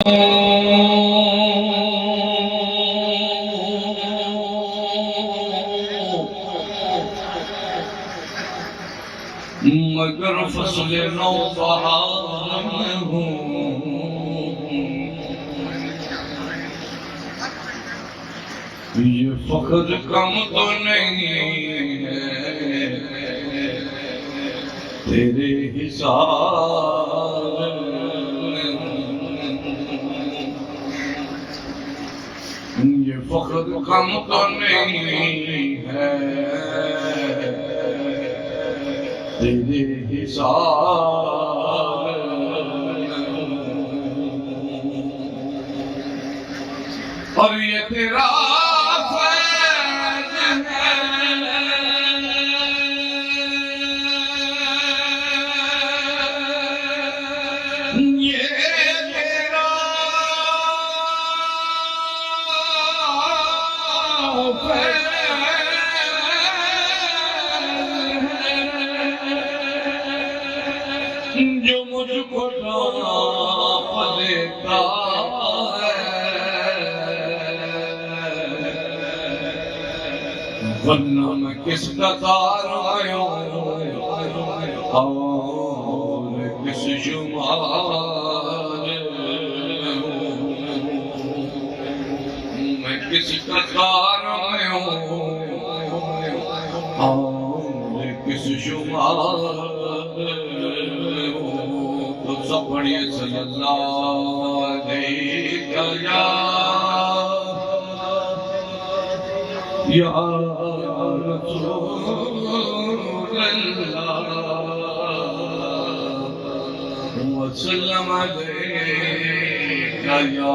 मगर फसल नौ बहार में हूँ, ये फख्र कम तो नहीं है तेरे हिसाब में हूँ, ये फख्र कम तो नहीं है तेरे हिसाब और ये तेरा फैज़ है, ये तेरा फैज़ जो मुझको ढांप देता है, वरना मैं किसका कार आया और किस शुमार मैं किसका कार आया और किस शुमार सब बढ़िया सल्लल्लाहु अलैहि या रसूलल्लाह वसल्लम अलैका या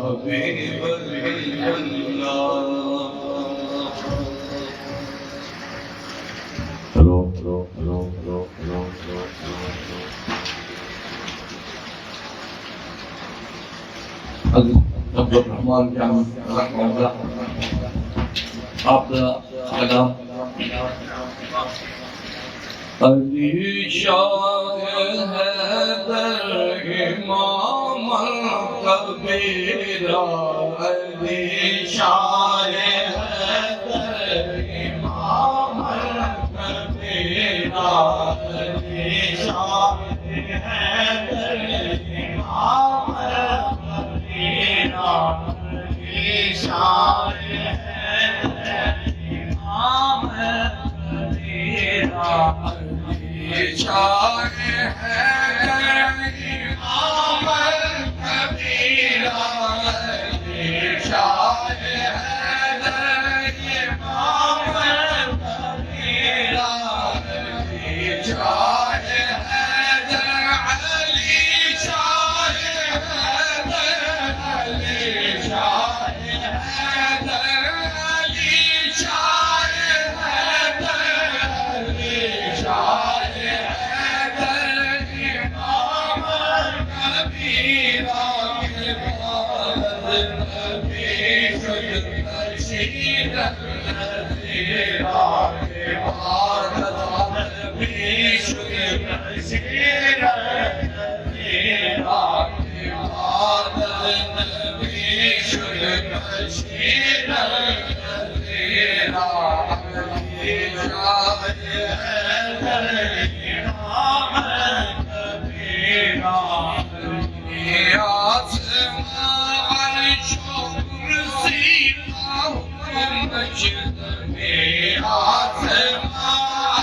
हबीबल्लाह। अब्दुर्रहमान जान आपका कलाम अली शाह हैदर इमाम कबीरा, अली शाह हैदर इमाम कबीरा, अली शाह हैदर इमाम कबीरा, अली शाह हैदर इमाम कबीरा, अली शाह हैदर इमाम कबीरा, अली शाह हैदर इमाम कबीरा, अली शाह हैदर, अली शाह हैदर, अली शाह हैदर, अली शाह हैदर, अली शाह हैदर इमाम कबीरा के बाद नबी शुद बशीर नज़ीरा के बाद नबी शुद बशीर नज़ीरा के बाद नबी शुद बशीर नज़ीरा, अली शाह हैदर इमाम कबीरा, अली आसमां अर्श कुर्सी मस्जिद में, आसमां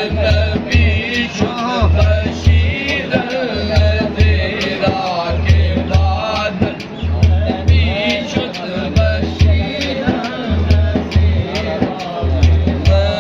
नबी शुद्ध